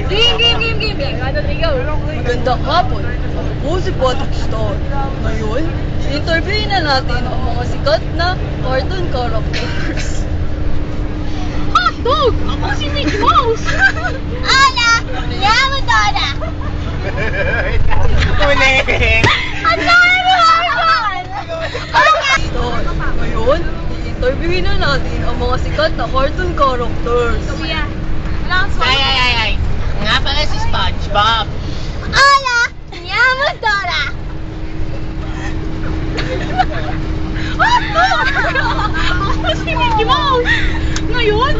Game. Magandang hapon. Ako po si Patrick Star. Ngayon, i-interviewin na natin ang mga sikat na cartoon characters. Hotdog! Ako si Mickey Mouse! Hola! Me llamo Dora! Ulit! Ang dami mo, Argon! Star. Ngayon, i-interviewin na natin ang mga sikat na cartoon characters. Ay! Nga pala si SpongeBob. Hola! Me llamo Dora! Hotdog! Ako si Mickey Mouse! Ngayon,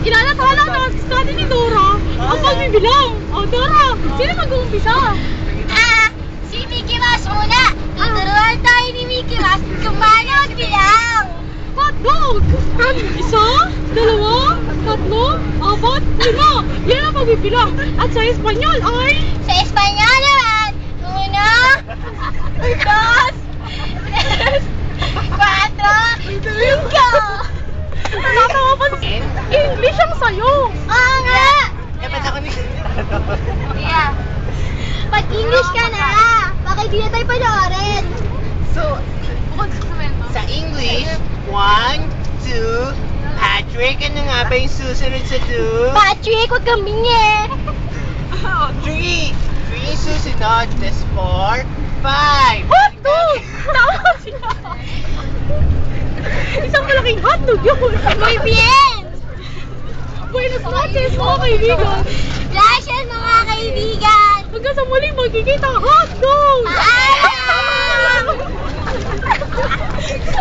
ilalatahala natin ni Dora ang pagbibilang. O Dora, sino mag-uumpisa? Si Mickey Mouse muna! Tuturuan tayo ni Mickey Mouse kung paano magbilang! Hotdog! Isa, dalawa, tatlo, apat, lima. Yan ang pagbibilang. At sa Espanyol ay... Sa Espanyol naman, 1, 2, 3, 4, 5! Natatawa pa English ang sayo. Oo nga! Ba't ako ni... Yeah. Pag-English ka na! Baka hindi na tayo panoorin! So, sa English, 1, 2, Patrick, ano nga ba yung susunod sa 2? Patrick, huwag kang bingi! 3 yung susunod, tas 4, 5. Hotdog! Tama siya. Isang malaking hotdog yun. Muy bien! Buenos noches, mga kaibigan. Gracias, mga kaibigan! Hanggang sa muling magkikita, hotdog! Paalam!